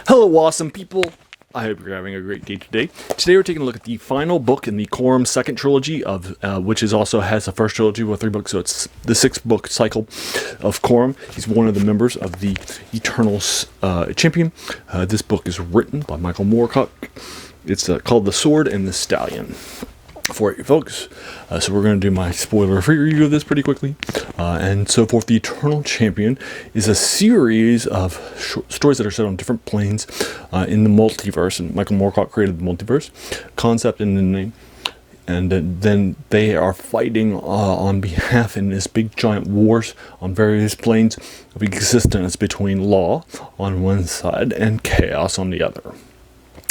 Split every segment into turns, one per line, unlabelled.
Hello, awesome people! I hope you're having a great day today. Today we're taking a look at the final book in the Corum second trilogy, which also has a first trilogy with 3 books, so it's the 6-book cycle of Corum. He's one of the members of the Eternal Champion. This book is written by Michael Moorcock. It's called The Sword and the Stallion. For you folks. So we're going to do my spoiler-free review of this pretty quickly. And so forth. The Eternal Champion is a series of stories that are set on different planes in the multiverse. And Michael Moorcock created the multiverse concept in the name. And then they are fighting on behalf in this big giant wars on various planes of existence between law on one side and chaos on the other.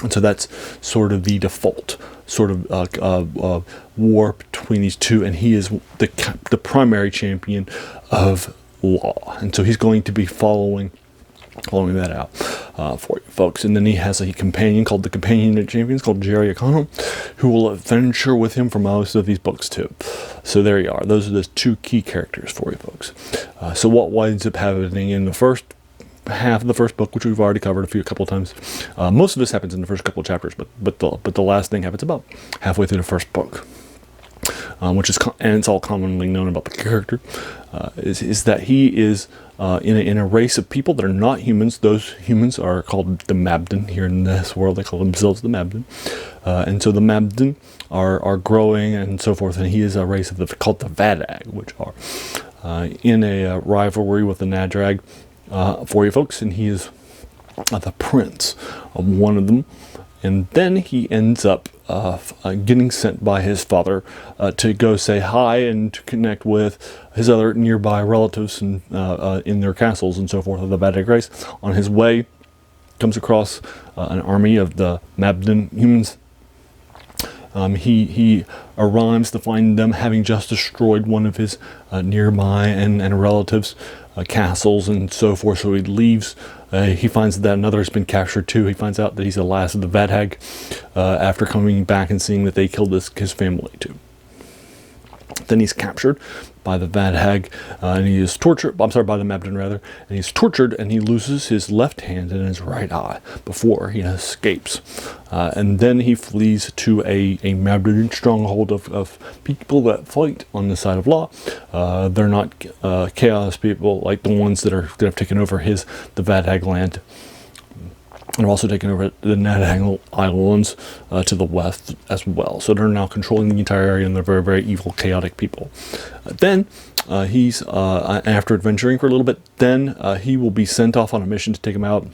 And so that's sort of the default sort of war between these two, and he is the primary champion of law, and so he's going to be following that out for you folks. And then he has a companion called the Companion of Champions, called Jerry O'Connell, who will adventure with him for most of these books too. So there you are. Those are the 2 key characters for you folks. So what winds up happening in the first half of the first book, which we've already covered a couple of times. Most of this happens in the first couple of chapters, but the last thing happens about halfway through the first book, which is and it's all commonly known about the character. Is that he is in a race of people that are not humans. Those humans are called the Mabden here in this world. They call themselves the Mabden, and so the Mabden are growing and so forth. And he is a race of called the Vadag, which are in a rivalry with the Nadrag. For you folks, and he is the prince of one of them, and then he ends up getting sent by his father to go say hi and to connect with his other nearby relatives and in their castles and so forth of the Vadag race. On his way, comes across an army of the Mabden humans. He arrives to find them having just destroyed one of his nearby and relatives' castles and so forth. So he leaves. He finds that another has been captured too. He finds out that he's the last of the Vadag after coming back and seeing that they killed his family too. Then he's captured by the Vadag, and he is tortured. I'm sorry, by the Mabden rather, and he's tortured, and he loses his left hand and his right eye before he escapes. And then he flees to a Mabden stronghold of people that fight on the side of law. They're not chaos people like the ones that have taken over the Vadag land. And have also taken over the Nadrag Islands to the west as well. So they're now controlling the entire area, and they're very, very evil, chaotic people. Then he's, after adventuring for a little bit, then he will be sent off on a mission to take him out.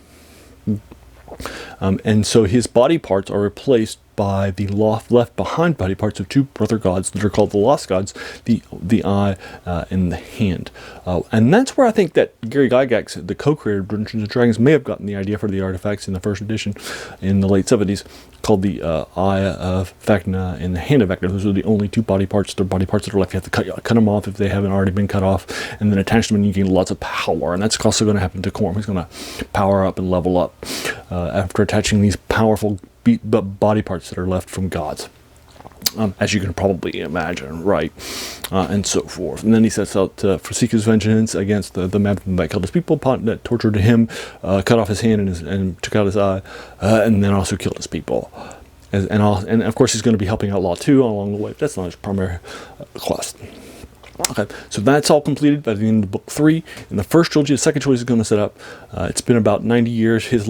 And so his body parts are replaced by the left behind body parts of 2 brother gods that are called the Lost Gods, the eye and the hand. And that's where I think that Gary Gygax, the co-creator of Dungeons & Dragons, may have gotten the idea for the artifacts in the first edition in the late 70s, called the Eye of Vecna and the Hand of Vecna. Those are the only 2 body parts. They're body parts that are left. You have to cut them off if they haven't already been cut off, and then attach them, and you gain lots of power. And that's also going to happen to Corum. He's going to power up and level up after attaching these powerful body parts that are left from gods, as you can probably imagine, right? And so forth. And then he sets out to seek his vengeance against the Mabden that killed his people, that tortured him, cut off his hand and took out his eye, and then also killed his people. And of course he's going to be helping out Law too along the way. That's not his primary quest. Okay, so that's all completed by the end of book 3. In the first trilogy, the second trilogy is going to set up. It's been about 90 years. His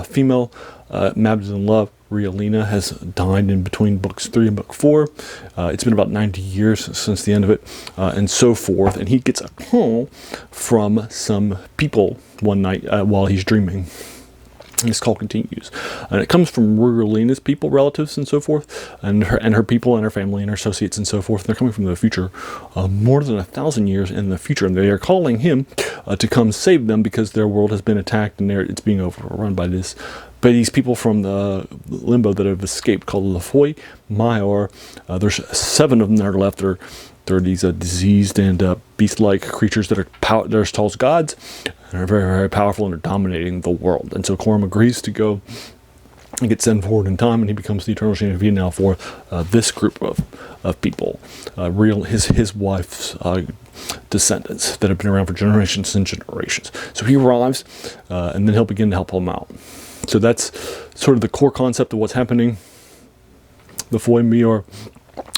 female Mabden love, Rialina, has died in between books 3 and book 4. It's been about 90 years since the end of it, and so forth. And he gets a call from some people one night while he's dreaming. This call continues, and it comes from Rialina's people, relatives, and so forth, and her people, and her family, and her associates, and so forth. And they're coming from the future, more than 1,000 years in the future, and they are calling him to come save them because their world has been attacked and it's being overrun by these people from the limbo that have escaped, called Lafoi Mayor. There's 7 of them that are left. They're these diseased and beast-like creatures that are as tall as gods, and are very, very powerful and are dominating the world. And so Corum agrees to go and get sent forward in time, and he becomes the Eternal Champion now for this group of people. His wife's descendants that have been around for generations and generations. So he arrives, and then he'll begin to help them out. So that's sort of the core concept of what's happening. The Foi Mior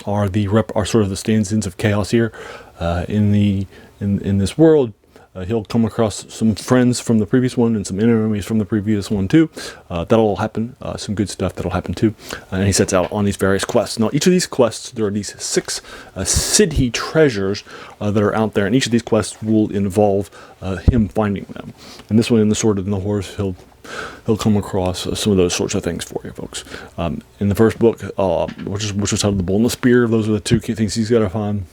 are sort of the stand-ins of chaos here in this world. He'll come across some friends from the previous one and some enemies from the previous one too. That'll all happen. Some good stuff that'll happen too. And he sets out on these various quests. Now, each of these quests, there are these 6 city treasures that are out there, and each of these quests will involve him finding them. And this one, in the Sword and the Horse, he'll come across some of those sorts of things for you folks. In the first book, which was titled The Bull and the Spear, those are the 2 key things he's got to find.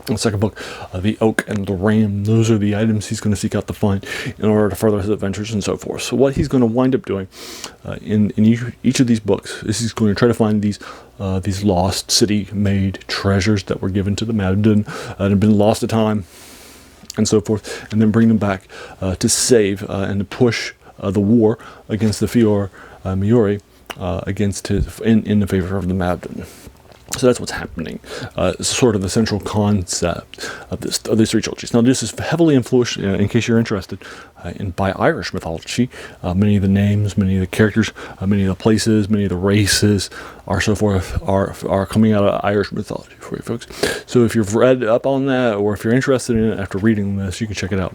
In the second book, the Oak and the Ram, those are the items he's going to seek out to find in order to further his adventures and so forth. So what he's going to wind up doing in each of these books is he's going to try to find these lost city-made treasures that were given to the Mabden and have been lost to time and so forth, and then bring them back to save and to push the war against the Miori in the favor of the Mabden. So that's what's happening. It's sort of the central concept of these 3 trilogies. Now, this is heavily influenced, in case you're interested, by Irish mythology. Many of the names, many of the characters, many of the places, many of the races, so forth, are coming out of Irish mythology for you folks. So if you've read up on that, or if you're interested in it after reading this, you can check it out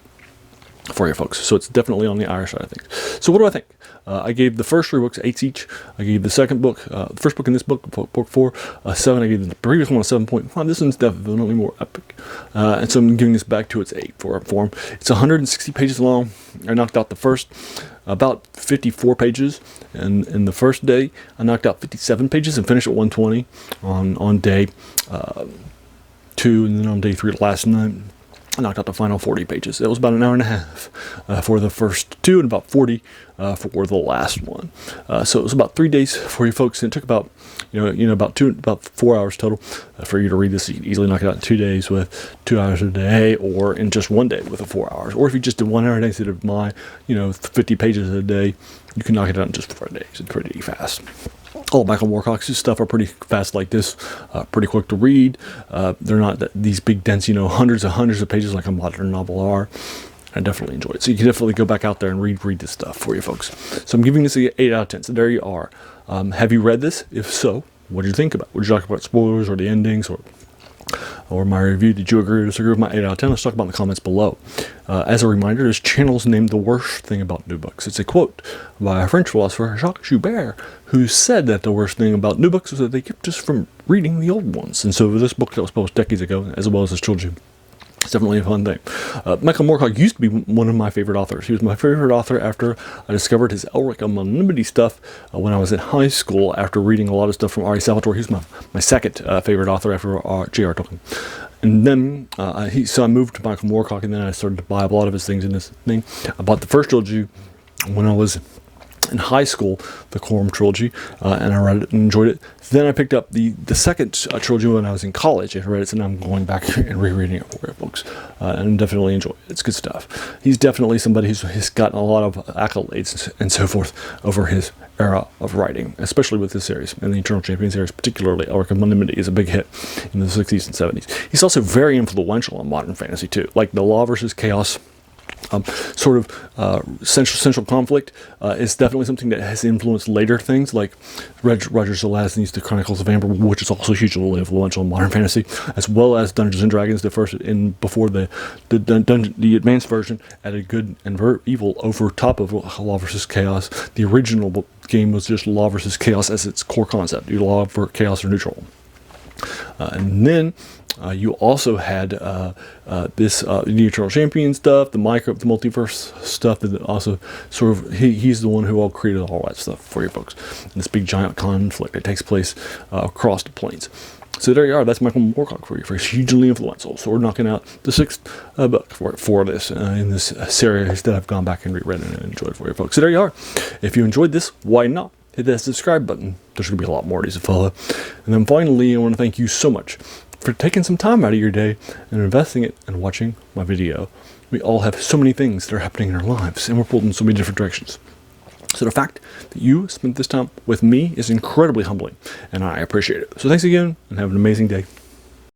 for you folks. So it's definitely on the Irish side of things. So what do I think? I gave the first 3 books 8s each. I gave the second book, the first book in this book, book 4, 7. I gave the previous one a 7.5. This one's definitely more epic. And so I'm giving this back to its 8 form. It's 160 pages long. I knocked out the first about 54 pages. And in the first day, I knocked out 57 pages and finished at 120 on day 2. And then on day 3 last night, I knocked out the final 40 pages. It was about an hour and a half for the first 2 and about 40 for the last one. So it was about 3 days for you folks. And it took about about 4 hours total for you to read this. You could easily knock it out in 2 days with 2 hours a day, or in just 1 day with 4 hours. Or if you just did 1 hour a day instead of my 50 pages a day, you can knock it out in just 4 days. It's pretty fast. All Michael Moorcock's stuff are pretty fast like this, pretty quick to read. They're not these big, dense, hundreds of pages like a modern novel are. I definitely enjoy it. So you can definitely go back out there and read this stuff for you folks. So I'm giving this an 8 out of 10. So there you are. Have you read this? If so, what did you think about it? Would you talk about spoilers or the endings or my review? Did you agree or disagree with my 8 out of 10? Let's talk about in the comments below. As a reminder, this channel is named The Worst Thing About New Books. It's a quote by a French philosopher, Jacques Joubert, who said that the worst thing about new books was that they kept us from reading the old ones. And so this book that was published decades ago, as well as this trilogy, it's definitely a fun thing. Michael Moorcock used to be one of my favorite authors. He was my favorite author after I discovered his Elric and Anonymity stuff when I was in high school after reading a lot of stuff from R.A. Salvatore. He was my second favorite author after J.R. Tolkien. And then, so I moved to Michael Moorcock, and then I started to buy a lot of his things in this thing. I bought the first trilogy when I was in high school, the Corum trilogy, and I read it and enjoyed it. Then I picked up the second trilogy when I was in college. I read it, and I'm going back and rereading it for books, and definitely enjoy it. It's good stuff. He's definitely somebody who's gotten a lot of accolades and so forth over his era of writing, especially with this series, and the Eternal Champion series, particularly. Elric and Anonymity is a big hit in the 60s and 70s. He's also very influential in modern fantasy, too, like the Law versus Chaos central conflict is definitely something that has influenced later things like Roger Zelazny's The Chronicles of Amber, which is also hugely influential in modern fantasy, as well as Dungeons and Dragons, before the advanced version added good and evil over top of Law versus Chaos. The original game was just Law versus Chaos as its core concept. You Law for Chaos or neutral. And then you also had the Eternal Champion stuff, the multiverse stuff that also sort of, he's the one who all created all that stuff for you folks. And this big giant conflict that takes place across the plains. So there you are. That's Michael Moorcock for you. He's hugely influential. So we're knocking out the 6th book for this in this series that I've gone back and reread and enjoyed for you folks. So there you are. If you enjoyed this, why not hit that subscribe button? There's going to be a lot more of these to follow. And then finally, I want to thank you so much for taking some time out of your day and investing it and watching my video. We all have so many things that are happening in our lives, and we're pulled in so many different directions. So the fact that you spent this time with me is incredibly humbling, and I appreciate it. So thanks again, and have an amazing day.